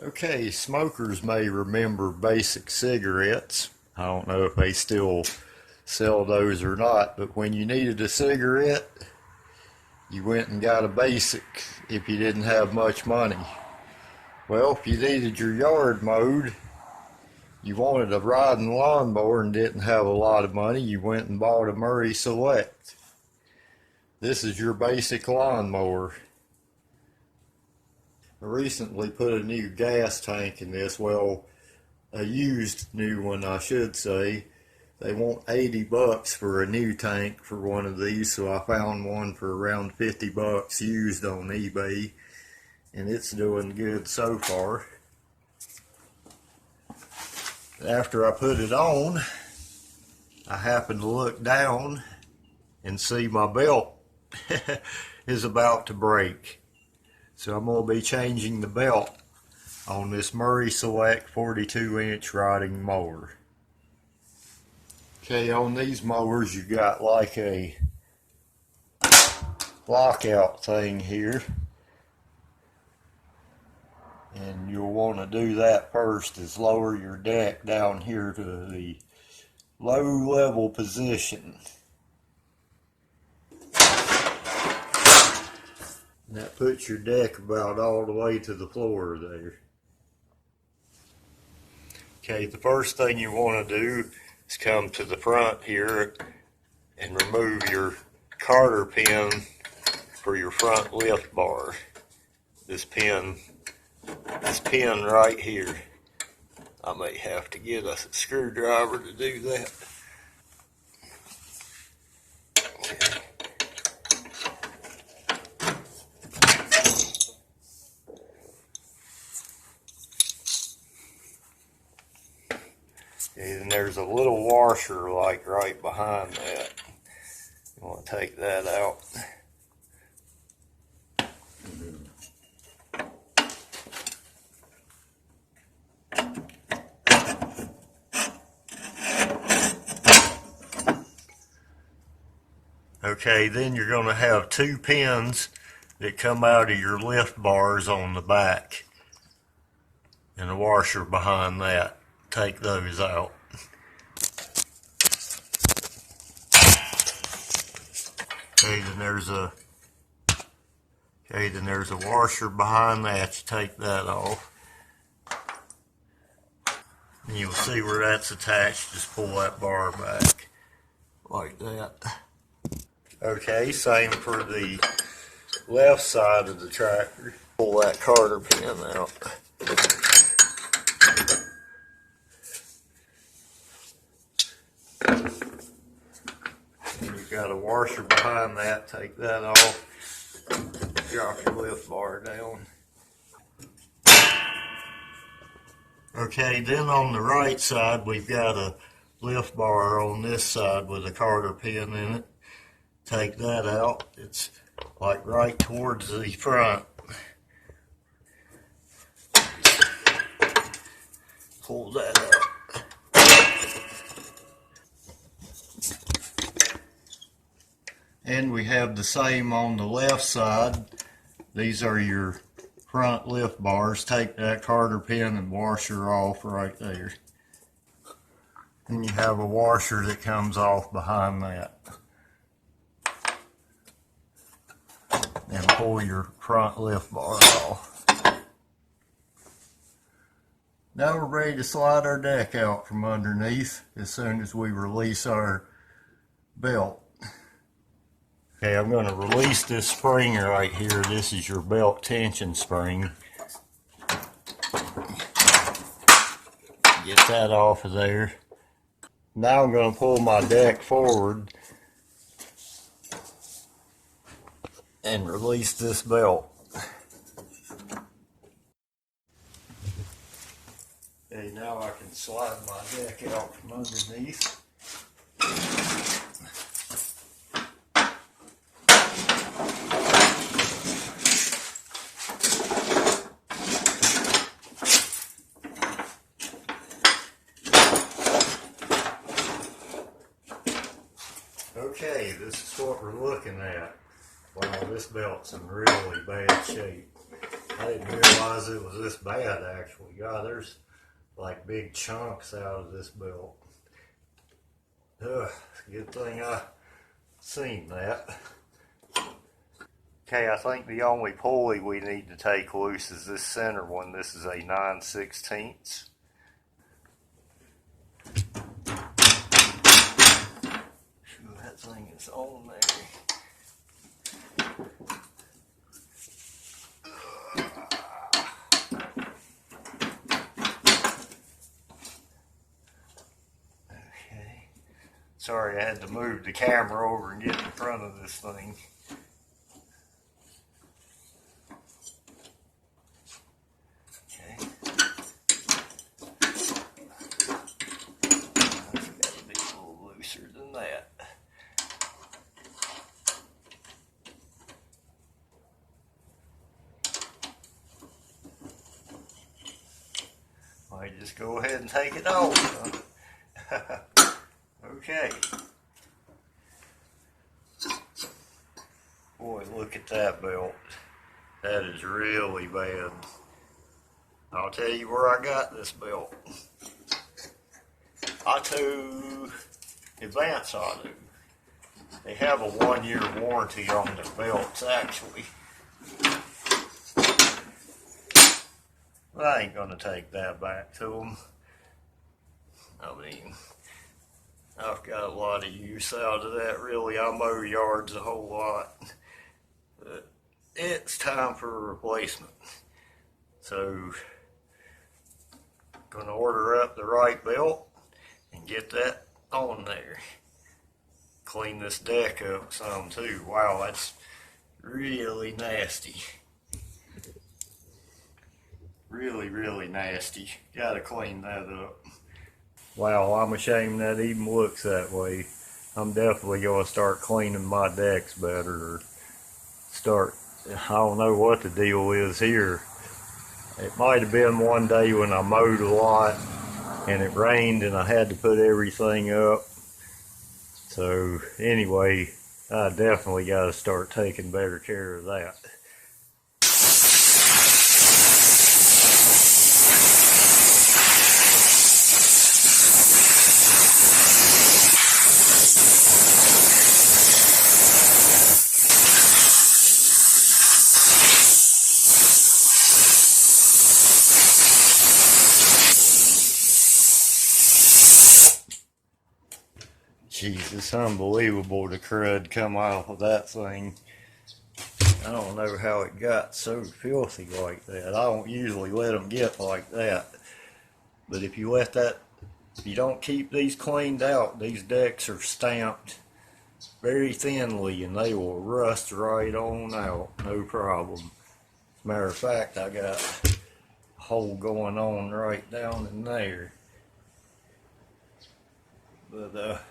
Okay, smokers may remember Basic cigarettes. I don't know if they still sell those or not, but when you needed a cigarette, you went and got a Basic if you didn't have much money. Well, if you needed your yard mowed, you wanted a riding lawnmower and didn't have a lot of money, you went and bought a Murray Select. This is your Basic lawnmower. I recently put a new gas tank in this, well, a used new one I should say. They want 80 bucks for a new tank for one of these, so I found one for around 50 bucks used on eBay, and it's doing good so far. After I put it on, I happened to look down and see my belt is about to break. So I'm going to be changing the belt on this Murray Select 42-inch riding mower. Okay, on these mowers you got like a lockout thing here. And you'll want to do that first, is lower your deck down here to the low level position. And that puts your deck about all the way to the floor there. Okay, the first thing you want to do is come to the front here and remove your cotter pin for your front lift bar. This pin right here. I may have to get a screwdriver to do that. Okay, then there's a little washer like right behind that. You want to take that out. Okay, then you're going to have two pins that come out of your lift bars on the back and a washer behind that. Take those out. Okay, then there's a washer behind that. You take that off. And you'll see where that's attached. Just pull that bar back like that. Okay, same for the left side of the tractor. Pull that cotter pin out. And you've got a washer behind that. Take that off. Drop your lift bar down. Okay, then on the right side we've got a lift bar on this side with a cotter pin in it. Take that out. It's like right towards the front. Pull that out. And we have the same on the left side. These are your front lift bars. Take that cotter pin and washer off right there. And you have a washer that comes off behind that. And pull your front lift bar off. Now we're ready to slide our deck out from underneath as soon as we release our belt. Okay, I'm going to release this spring right here. This is your belt tension spring. Get that off of there. Now I'm going to pull my deck forward and release this belt. Okay, now I can slide my deck out from underneath. Okay, this is what we're looking at. Wow, this belt's in really bad shape. I didn't realize it was this bad actually. God, there's like big chunks out of this belt. Good thing I seen that. Okay, I think the only pulley we need to take loose is this center one. This is a 9/16. That thing is on there. Okay. Sorry, I had to move the camera over and get in front of this thing. I just go ahead and take it off. Okay. Boy, look at that belt. That is really bad. I'll tell you where I got this belt. Auto Advance Auto. They have a 1-year warranty on their belts actually. But I ain't gonna take that back to them. I mean, I've got a lot of use out of that really. I mow yards a whole lot. But it's time for a replacement. So, gonna order up the right belt and get that on there. Clean this deck up some too. Wow, that's really nasty. Really nasty. Gotta clean that up. Wow, I'm ashamed that even looks that way. I'm definitely gonna start cleaning my decks better, or start, I don't know what the deal is here. It might have been one day when I mowed a lot and it rained and I had to put everything up. So anyway, I definitely gotta start taking better care of that. Jeez, it's unbelievable the crud come off of that thing. I don't know how it got so filthy like that. I don't usually let them get like that. But if you don't keep these cleaned out, these decks are stamped very thinly and they will rust right on out, no problem. As a matter of fact, I got a hole going on right down in there. But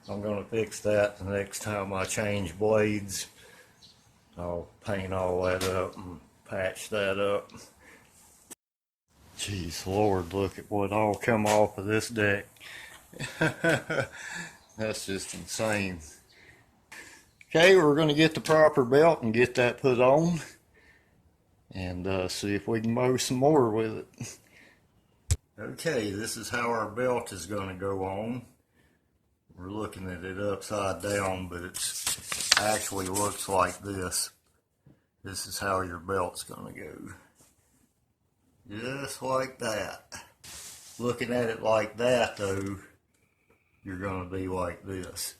I'm going to fix that the next time I change blades. I'll paint all that up and patch that up. Jeez Lord, look at what all come off of this deck. That's just insane. Okay, we're going to get the proper belt and get that put on. And see if we can mow some more with it. Okay, this is how our belt is going to go on. We're looking at it upside down, but it actually looks like this. This is how your belt's going to go. Just like that. Looking at it like that, though, you're going to be like this.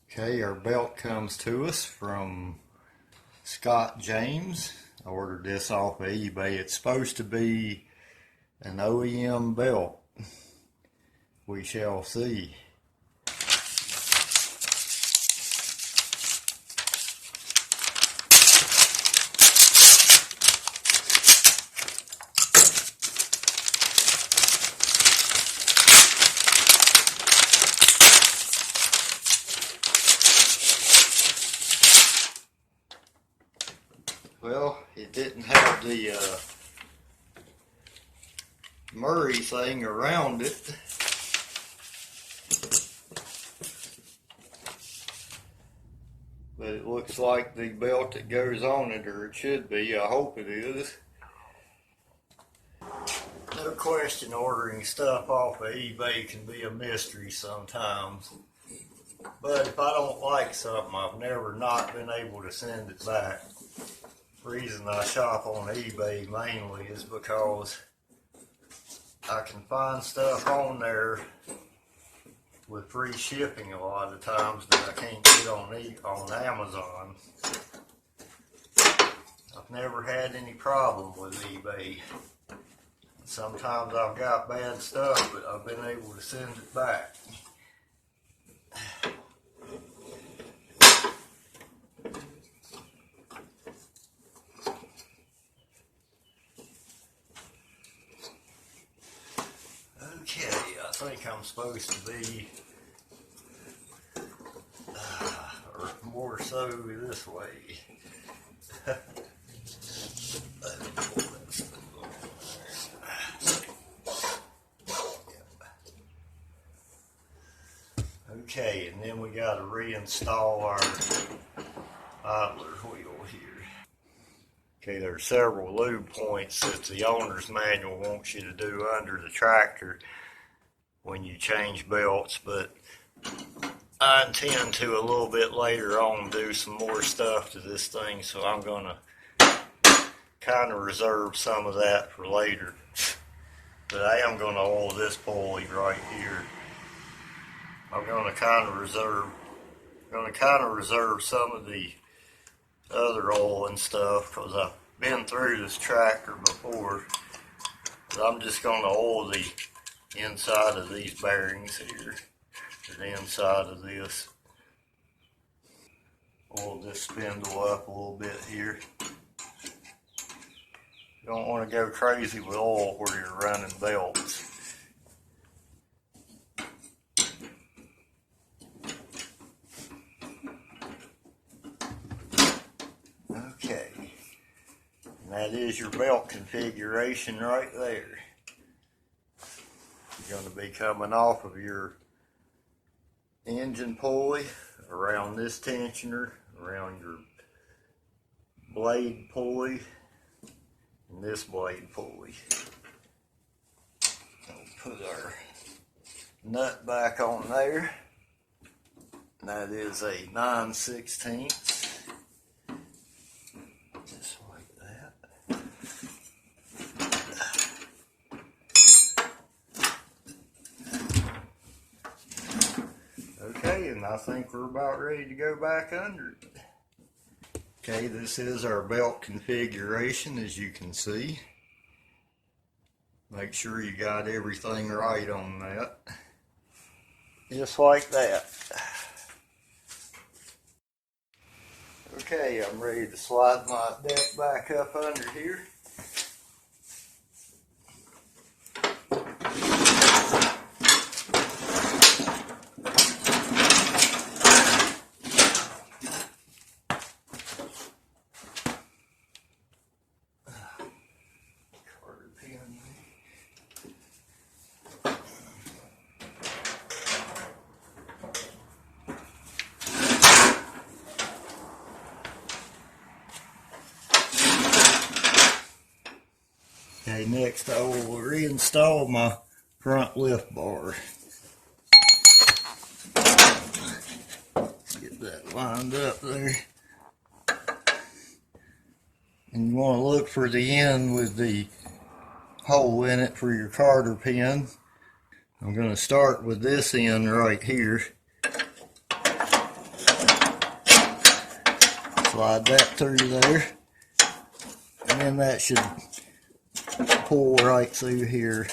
Okay, our belt comes to us from Scott James. I ordered this off of eBay. It's supposed to be an OEM belt. We shall see. Well, it didn't have the Murray thing around it. But it it looks like the belt that goes on it, or it should be. I hope it is. No question, ordering stuff off of eBay can be a mystery sometimes. But if I don't like something, I've never not been able to send it back. The reason I shop on eBay mainly is because I can find stuff on there with free shipping a lot of times that I can't get on Amazon. I've never had any problem with eBay. Sometimes I've got bad stuff, but I've been able to send it back. Okay, I think I'm supposed to be or more so this way. Okay, and then we got to reinstall our idler wheel here. Okay, there are several lube points that the owner's manual wants you to do under the tractor when you change belts, but I intend to a little bit later on do some more stuff to this thing, so I'm going to kind of reserve some of that for later. But I am going to oil this pulley right here. I'm going to kind of reserve some of the other oil and stuff because I've been through this tractor before. But I'm just going to oil the inside of these bearings here, the inside of this. Oil this spindle up a little bit here. You don't want to go crazy with oil where you're running belts. Okay, and that is your belt configuration right there. You're going to be coming off of your engine pulley, around this tensioner, around your blade pulley, and this blade pulley. We'll put our nut back on there. And that is a 9/16. Just like that. Okay, and I think we're about ready to go back under it. Okay, this is our belt configuration, as you can see. Make sure you got everything right on that. Just like that. Okay, I'm ready to slide my deck back up under here. Okay, next I will reinstall my front lift bar. Get that lined up there. And you want to look for the end with the hole in it for your carter pin. I'm going to start with this end right here. Slide that through there. And then that should pull right through here.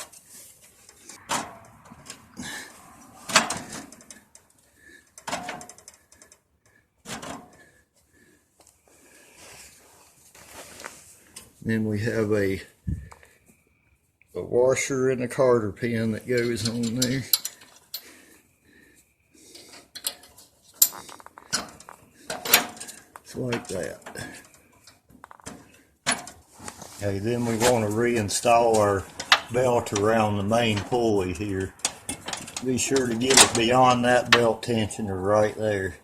Then we have a washer and a carter pin that goes on there. It's like that. Okay, then we want to reinstall our belt around the main pulley here. Be sure to get it beyond that belt tensioner right there.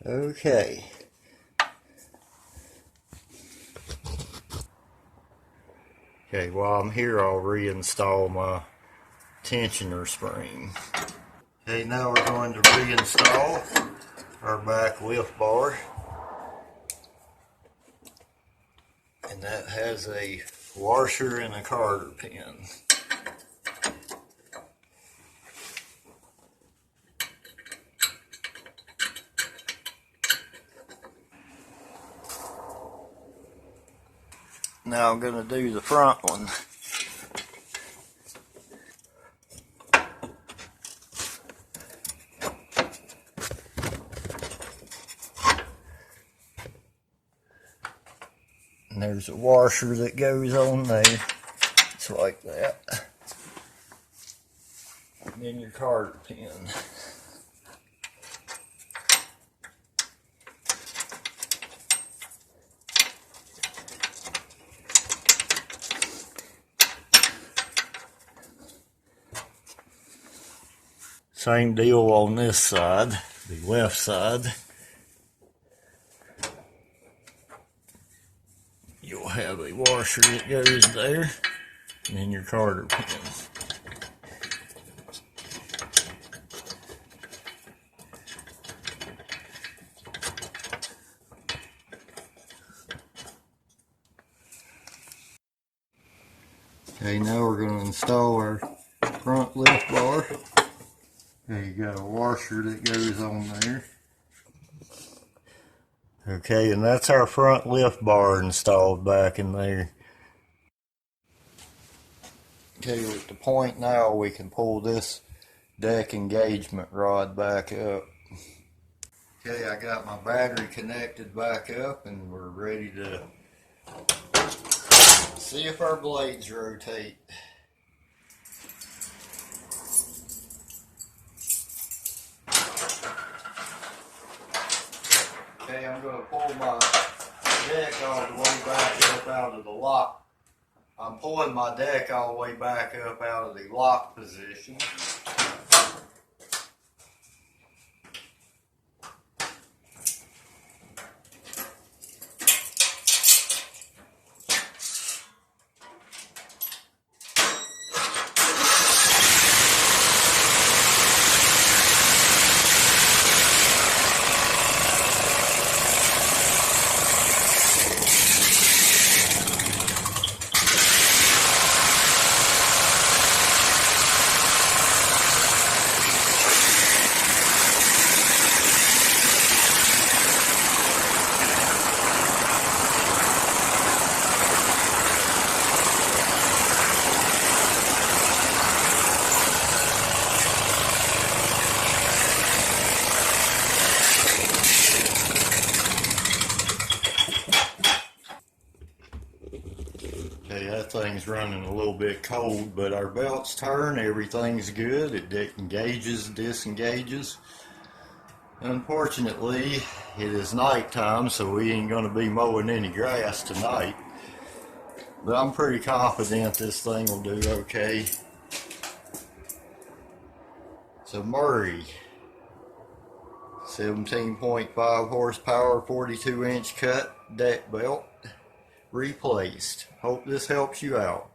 Okay. Okay, while I'm here, I'll reinstall my tensioner spring. Okay, now we're going to reinstall our back lift bar. And that has a washer and a carder pin. Now I'm going to do the front one. And there's a washer that goes on there. It's like that. And then your carder pin. Same deal on this side, the left side. You'll have a washer that goes there, and then your carder pin. Okay, now we're going to install our front lift bar. Okay, you got a washer that goes on there. Okay, and that's our front lift bar installed back in there. Okay, we're at the point now we can pull this deck engagement rod back up. Okay, I got my battery connected back up and we're ready to see if our blades rotate. Okay, I'm going to pull my deck all the way back up out of the lock. I'm pulling my deck all the way back up out of the lock position. Okay, that thing's running a little bit cold, but our belts turn, everything's good. It engages, disengages. Unfortunately, it is nighttime, so we ain't going to be mowing any grass tonight. But I'm pretty confident this thing will do okay. So Murray, 17.5 horsepower, 42-inch cut deck belt replaced. Hope this helps you out.